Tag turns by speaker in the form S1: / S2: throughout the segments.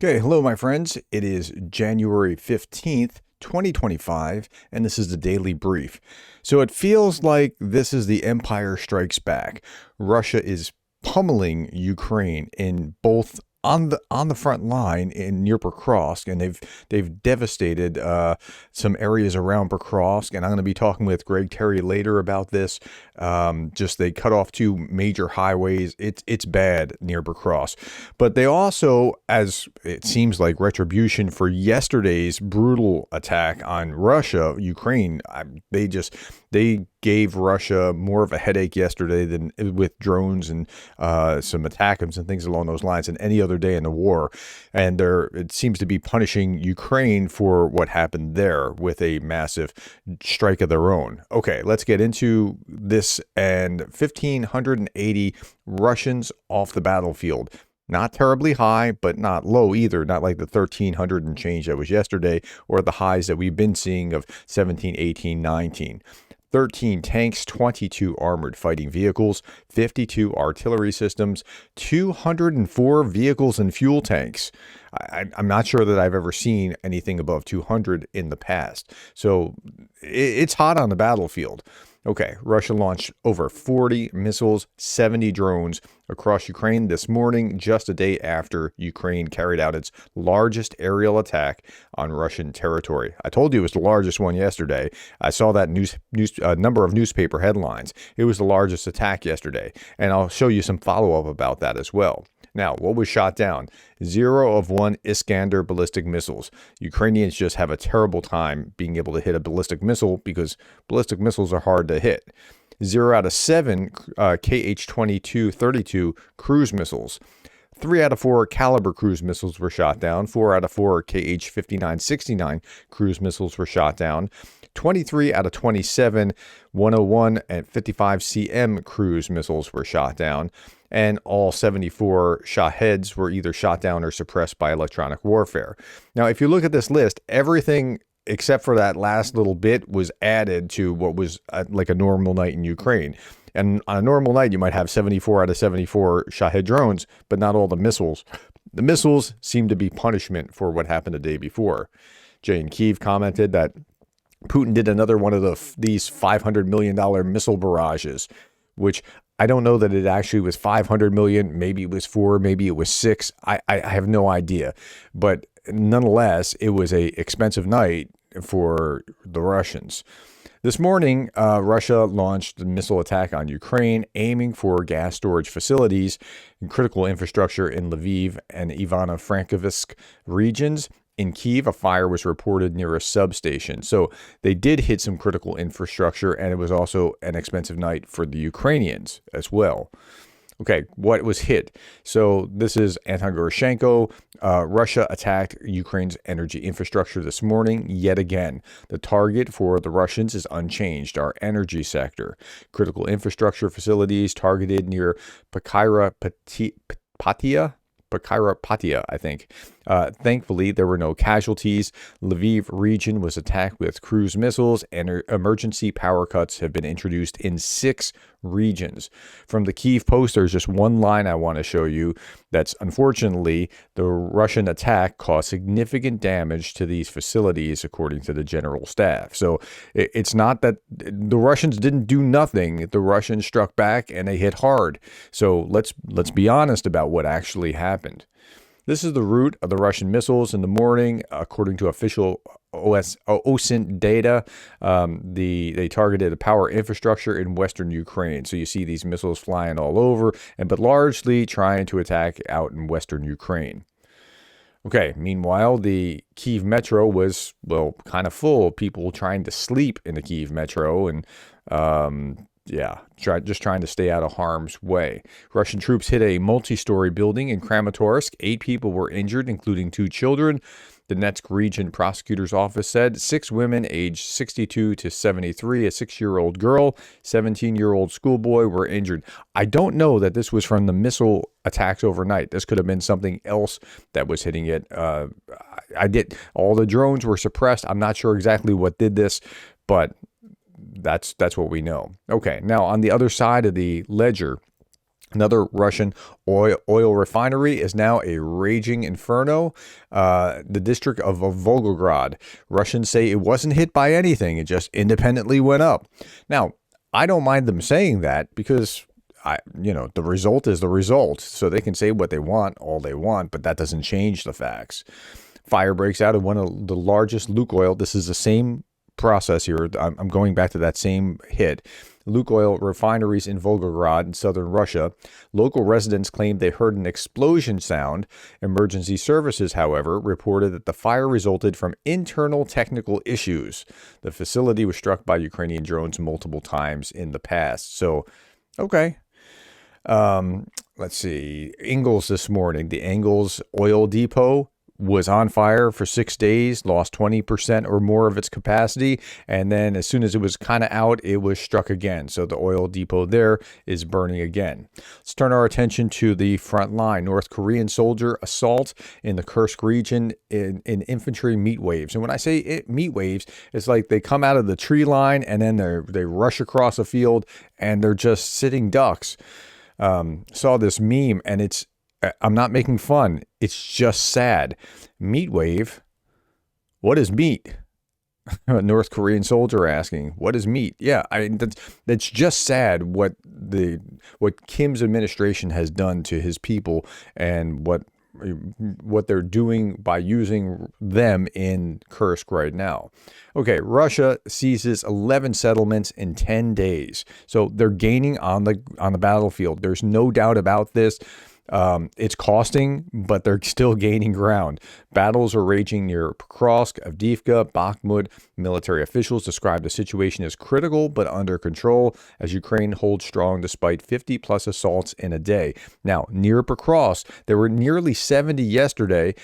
S1: Okay, hello, my friends. It is January 15th, 2025, and this is the Daily Brief. So it feels like this is the Empire Strikes Back. Russia is pummeling Ukraine in both on the front line in near Pokrovsk, and they've devastated some areas around Pokrovsk. And I'm going to be talking with Greg Terry later about this. Just they cut off two major highways. It's bad near Pokrovsk, but they also, as it seems like retribution for yesterday's brutal attack on Russia, Ukraine, they gave Russia more of a headache yesterday than with drones and some attackums and things along those lines than any other day in the war. And it seems to be punishing Ukraine for what happened there with a massive strike of their own. Okay, let's get into this. And 1,580 Russians off the battlefield. Not terribly high, but not low either. Not like the 1,300 and change that was yesterday, or the highs that we've been seeing of 17, 18, 19. 13 tanks, 22 armored fighting vehicles, 52 artillery systems, 204 vehicles and fuel tanks. I'm not sure that I've ever seen anything above 200 in the past. So it's hot on the battlefield. Okay, Russia launched over 40 missiles, 70 drones across Ukraine this morning, just a day after Ukraine carried out its largest aerial attack on Russian territory. I told you it was the largest one yesterday. I saw that number of newspaper headlines. It was the largest attack yesterday, and I'll show you some follow-up about that as well. Now, what was shot down? 0 of 1 Iskander ballistic missiles. Ukrainians just have a terrible time being able to hit a ballistic missile because ballistic missiles are hard to hit. 0 out of 7 Kh-22-32 cruise missiles. 3 out of 4 Caliber cruise missiles were shot down. 4 out of 4 Kh-59-69 cruise missiles were shot down. 23 out of 27 101 and 55 cm cruise missiles were shot down. And all 74 Shaheds were either shot down or suppressed by electronic warfare. Now, if you look at this list, everything except for that last little bit was added to what was like a normal night in Ukraine. And on a normal night, you might have 74 out of 74 Shahed drones, but not all the missiles. The missiles seem to be punishment for what happened the day before. Jay in Kyiv commented that Putin did another one of these $500 million missile barrages, which I don't know that it actually was 500 million. Maybe it was 4, maybe it was 6. I have no idea. But nonetheless, it was a expensive night for the Russians. This morning, Russia launched a missile attack on Ukraine, aiming for gas storage facilities and critical infrastructure in Lviv and Ivan-Frankivsk regions. In Kyiv, a fire was reported near a substation. So they did hit some critical infrastructure, and it was also an expensive night for the Ukrainians as well. Okay, what was hit? So this is Anton Goroshenko. Russia attacked Ukraine's energy infrastructure this morning yet again. The target for the Russians is unchanged, our energy sector. Critical infrastructure facilities targeted near Pakirapatia, I think. Thankfully, there were no casualties. Lviv region was attacked with cruise missiles, and emergency power cuts have been introduced in 6 regions. From the Kyiv Post, there's just one line I want to show you. That's unfortunately, the Russian attack caused significant damage to these facilities, according to the general staff. So it's not that the Russians didn't do nothing. The Russians struck back and they hit hard. So let's be honest about what actually happened. This is the route of the Russian missiles in the morning, according to official OSINT data. They targeted a power infrastructure in western Ukraine. So you see these missiles flying all over, but largely trying to attack out in western Ukraine. Okay, meanwhile, the Kyiv metro was, kind of full. People trying to sleep in the Kyiv metro and just trying to stay out of harm's way. Russian troops hit a multi-story building in Kramatorsk. 8 people were injured, including 2 children. The Donetsk Region Prosecutor's Office said 6 women aged 62 to 73, a 6-year-old girl, 17-year-old schoolboy were injured. I don't know that this was from the missile attacks overnight. This could have been something else that was hitting it. All the drones were suppressed. I'm not sure exactly what did this, but that's what we know. Okay, now on the other side of the ledger, Another Russian oil refinery is now a raging inferno. The district of Volgograd. Russians say it wasn't hit by anything. It just independently went up. Now, I don't mind them saying that because the result is the result. So they can say what they want, all they want, but that doesn't change the facts. Fire breaks out at one of the largest Lukoil. This is the same process here. I'm going back to that same hit. Lukoil refineries in Volgograd in southern Russia. Local residents claimed they heard an explosion sound. Emergency services, however, reported that the fire resulted from internal technical issues. The facility was struck by Ukrainian drones multiple times in the past. So, okay. Let's see. Engels this morning. The Engels oil depot was on fire for 6 days, lost 20% or more of its capacity, and then as soon as it was kind of out, it was struck again. So the oil depot there is burning again. Let's turn our attention to the front line. North Korean soldier assault in the Kursk region in infantry meat waves. And when I say meat waves, it's like they come out of the tree line and then they rush across a field and they're just sitting ducks. Saw this meme and I'm not making fun. It's just sad. Meat wave. What is meat? A North Korean soldier asking, what is meat? Yeah, that's just sad what Kim's administration has done to his people and what they're doing by using them in Kursk right now. Okay, Russia seizes 11 settlements in 10 days. So they're gaining on the battlefield. There's no doubt about this. It's costing, but they're still gaining ground. Battles are raging near Pokrovsk, Avdiivka, Bakhmut. Military officials describe the situation as critical but under control as Ukraine holds strong despite 50-plus assaults in a day. Now, near Pokrovsk, there were nearly 70 yesterday,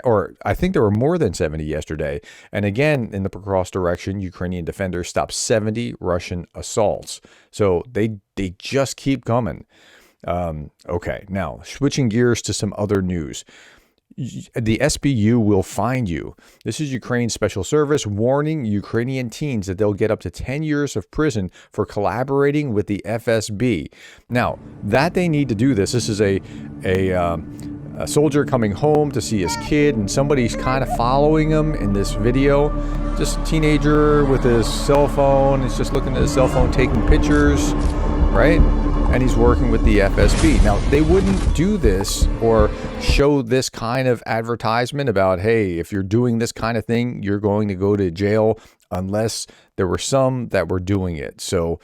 S1: or I think there were more than 70 yesterday. And again, in the Pokrovsk direction, Ukrainian defenders stopped 70 Russian assaults. So they just keep coming. Okay, now switching gears to some other news. The SBU will find you. This is Ukraine's special service warning Ukrainian teens that they'll get up to 10 years of prison for collaborating with the FSB. Now, that they need to do this. This is a soldier coming home to see his kid, and somebody's kind of following him in this video. Just a teenager with his cell phone. He's just looking at his cell phone, taking pictures, right? And he's working with the FSB. Now, they wouldn't do this or show this kind of advertisement about, hey, if you're doing this kind of thing, you're going to go to jail, unless there were some that were doing it. So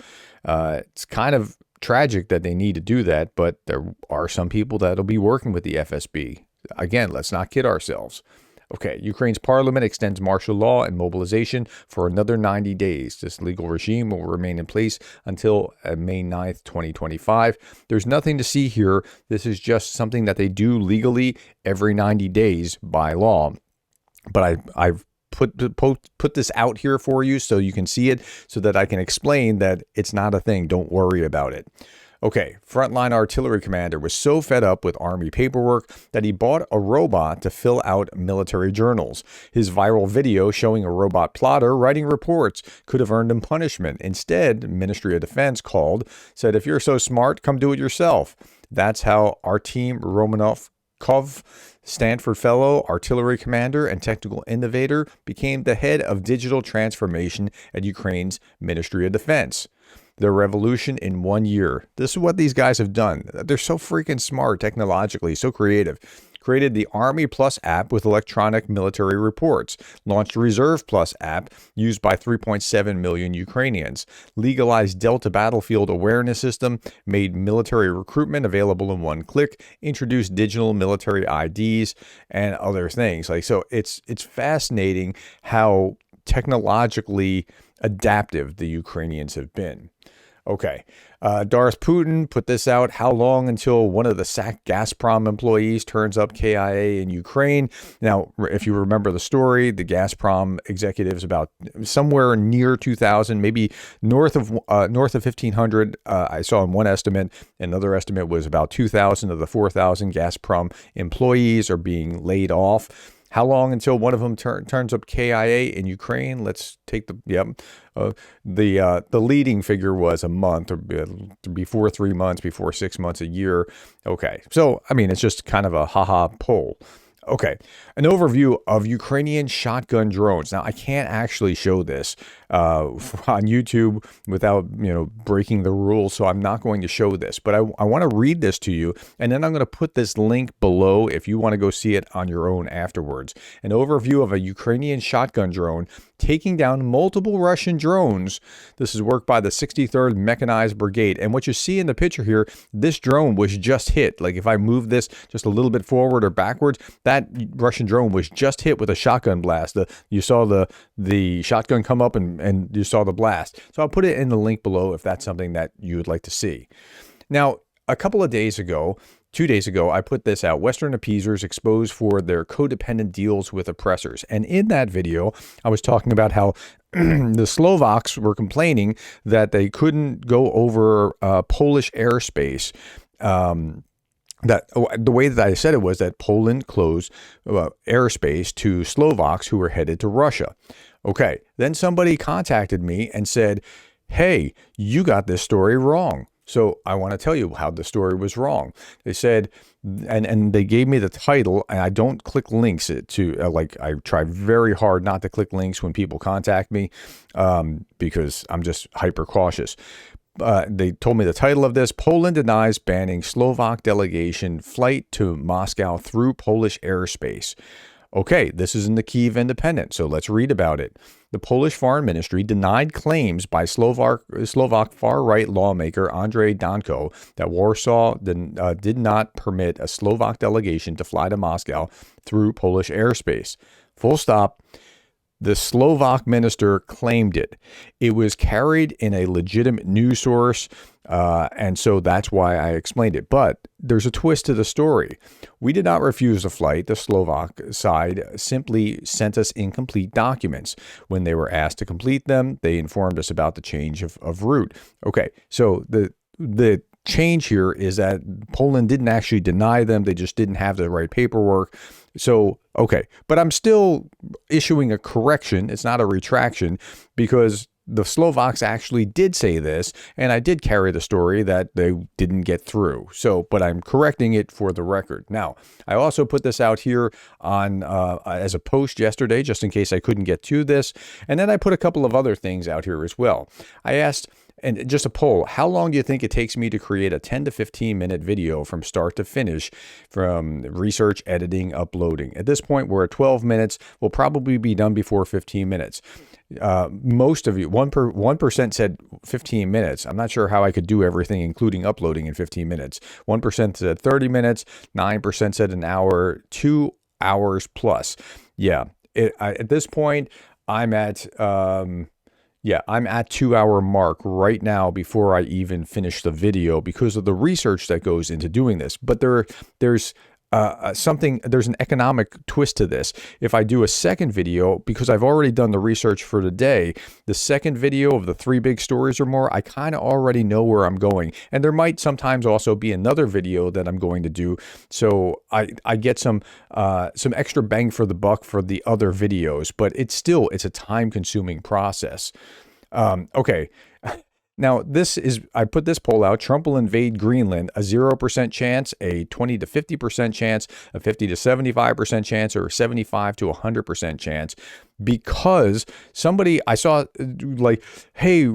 S1: it's kind of tragic that they need to do that, but there are some people that'll be working with the FSB. Again, let's not kid ourselves. Okay, Ukraine's parliament extends martial law and mobilization for another 90 days. This legal regime will remain in place until May 9th, 2025. There's nothing to see here. This is just something that they do legally every 90 days by law. But I've put this out here for you so you can see it, so that I can explain that it's not a thing. Don't worry about it. Okay, frontline artillery commander was so fed up with Army paperwork that he bought a robot to fill out military journals. His viral video showing a robot plotter writing reports could have earned him punishment. Instead, Ministry of Defense said, if you're so smart, come do it yourself. That's how Artem Romanovkov, Stanford Fellow, artillery commander, and technical innovator, became the head of digital transformation at Ukraine's Ministry of Defense. The revolution in 1 year. This is what these guys have done. They're so freaking smart technologically, so creative. Created the Army Plus app with electronic military reports. Launched Reserve Plus app used by 3.7 million Ukrainians. Legalized Delta Battlefield Awareness System. Made military recruitment available in one click. Introduced digital military IDs and other things. So it's fascinating how technologically adaptive the Ukrainians have been. Okay, Darth Putin put this out. How long until one of the sacked Gazprom employees turns up KIA in Ukraine? Now, if you remember the story, the Gazprom executives about somewhere near 2,000, maybe north of 1,500. I saw in one estimate. Another estimate was about 2,000 of the 4,000 Gazprom employees are being laid off. How long until one of them turns up KIA in Ukraine? Let's take the leading figure was a month, or before 3 months, before 6 months, a year. Okay, so I mean, it's just kind of a haha poll. Okay, an overview of Ukrainian shotgun drones. Now, I can't actually show this on YouTube without, breaking the rules, so I'm not going to show this. But I want to read this to you, and then I'm going to put this link below if you want to go see it on your own afterwards. An overview of a Ukrainian shotgun drone taking down multiple Russian drones. This is work by the 63rd Mechanized Brigade. And what you see in the picture here, this drone was just hit. Like if I move this just a little bit forward or backwards, that Russian drone was just hit with a shotgun blast. You saw the shotgun come up and you saw the blast. So I'll put it in the link below if that's something that you would like to see. Now, a couple of days ago, 2 days ago, I put this out, Western appeasers exposed for their codependent deals with oppressors. And in that video, I was talking about how the Slovaks were complaining that they couldn't go over Polish airspace. That the way that I said it was that Poland closed airspace to Slovaks who were headed to Russia. Okay, then somebody contacted me and said, hey, you got this story wrong. So I want to tell you how the story was wrong. They said, and they gave me the title, and I don't click links to, I try very hard not to click links when people contact me because I'm just hyper cautious. They told me the title of this: Poland denies banning Slovak delegation flight to Moscow through Polish airspace. Okay, this is in the Kyiv Independent, so let's read about it. The Polish Foreign Ministry denied claims by Slovak far-right lawmaker Andrzej Danko that Warsaw did not permit a Slovak delegation to fly to Moscow through Polish airspace. Full stop. The Slovak minister claimed it. It was carried in a legitimate news source, and so that's why I explained it. But there's a twist to the story. We did not refuse the flight. The Slovak side simply sent us incomplete documents. When they were asked to complete them, they informed us about the change of route. Okay, so the change here is that Poland didn't actually deny them. They just didn't have the right paperwork. So, okay, but I'm still issuing a correction. It's not a retraction because the Slovaks actually did say this, and I did carry the story that they didn't get through. So, but I'm correcting it for the record. Now, I also put this out here on as a post yesterday, just in case I couldn't get to this. And then I put a couple of other things out here as well. I asked, and just a poll, how long do you think it takes me to create a 10 to 15 minute video from start to finish, from research, editing, uploading? At this point, we're at 12 minutes. We'll probably be done before 15 minutes. Most of you, 1% said 15 minutes. I'm not sure how I could do everything, including uploading, in 15 minutes. 1% said 30 minutes. 9% said an hour. 2 hours plus. Yeah. At this point, I'm at... I'm at 2 hour mark right now before I even finish the video because of the research that goes into doing this. But there's an economic twist to this. If I do a second video, because I've already done the research for the day, the second video of the 3 big stories or more, I kind of already know where I'm going. And there might sometimes also be another video that I'm going to do. So I get some extra bang for the buck for the other videos, but it's a time consuming process. Okay. Now, I put this poll out. Trump will invade Greenland, a 0% chance, a 20 to 50% chance, a 50 to 75% chance, or a 75 to 100% chance. Because I saw like, hey,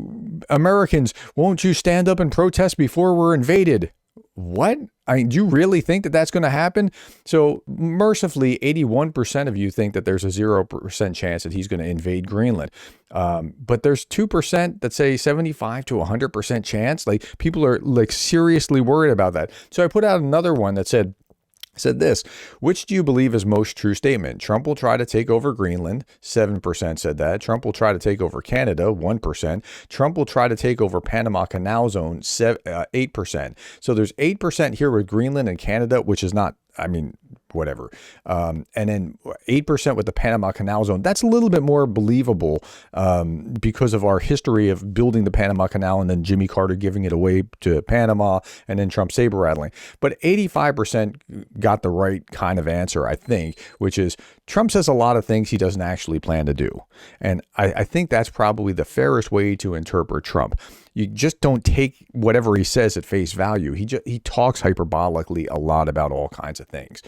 S1: Americans, won't you stand up and protest before we're invaded? What? Do you really think that that's going to happen? So mercifully, 81% of you think that there's a 0% chance that he's going to invade Greenland. But there's 2% that say 75 to 100% chance. Like, people are like seriously worried about that. So I put out another one that said this: which do you believe is most true statement? Trump will try to take over Greenland. 7% said that. Trump will try to take over Canada. 1%. Trump will try to take over Panama Canal Zone. 8%. So there's 8% here with Greenland and Canada, which is not, whatever. And then 8% with the Panama Canal Zone. That's a little bit more believable because of our history of building the Panama Canal and then Jimmy Carter giving it away to Panama and then Trump saber rattling. But 85% got the right kind of answer, I think, which is Trump says a lot of things he doesn't actually plan to do. And I think that's probably the fairest way to interpret Trump. You just don't take whatever he says at face value. He talks hyperbolically a lot about all kinds of things.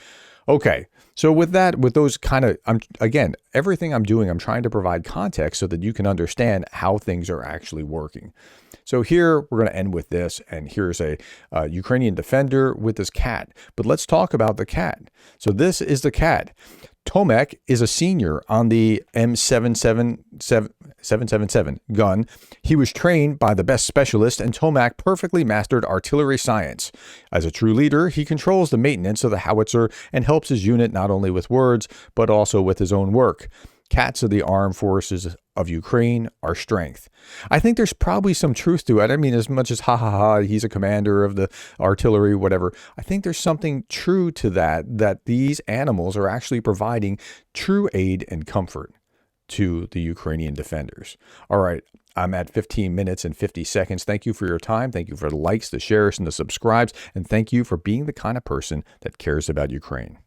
S1: Okay, so with those kind of, again, everything I'm doing, I'm trying to provide context so that you can understand how things are actually working. So here we're going to end with this, and here's a Ukrainian defender with his cat. But let's talk about the cat. So this is the cat. Tomek is a senior on the M777 gun. He was trained by the best specialist, and Tomek perfectly mastered artillery science. As a true leader, he controls the maintenance of the howitzer and helps his unit not only with words, but also with his own work. Cats of the armed forces of Ukraine are strength. I think there's probably some truth to it. I mean, as much as he's a commander of the artillery, whatever. I think there's something true to that these animals are actually providing true aid and comfort to the Ukrainian defenders. All right, I'm at 15 minutes and 50 seconds. Thank you for your time. Thank you for the likes, the shares, and the subscribes. And thank you for being the kind of person that cares about Ukraine.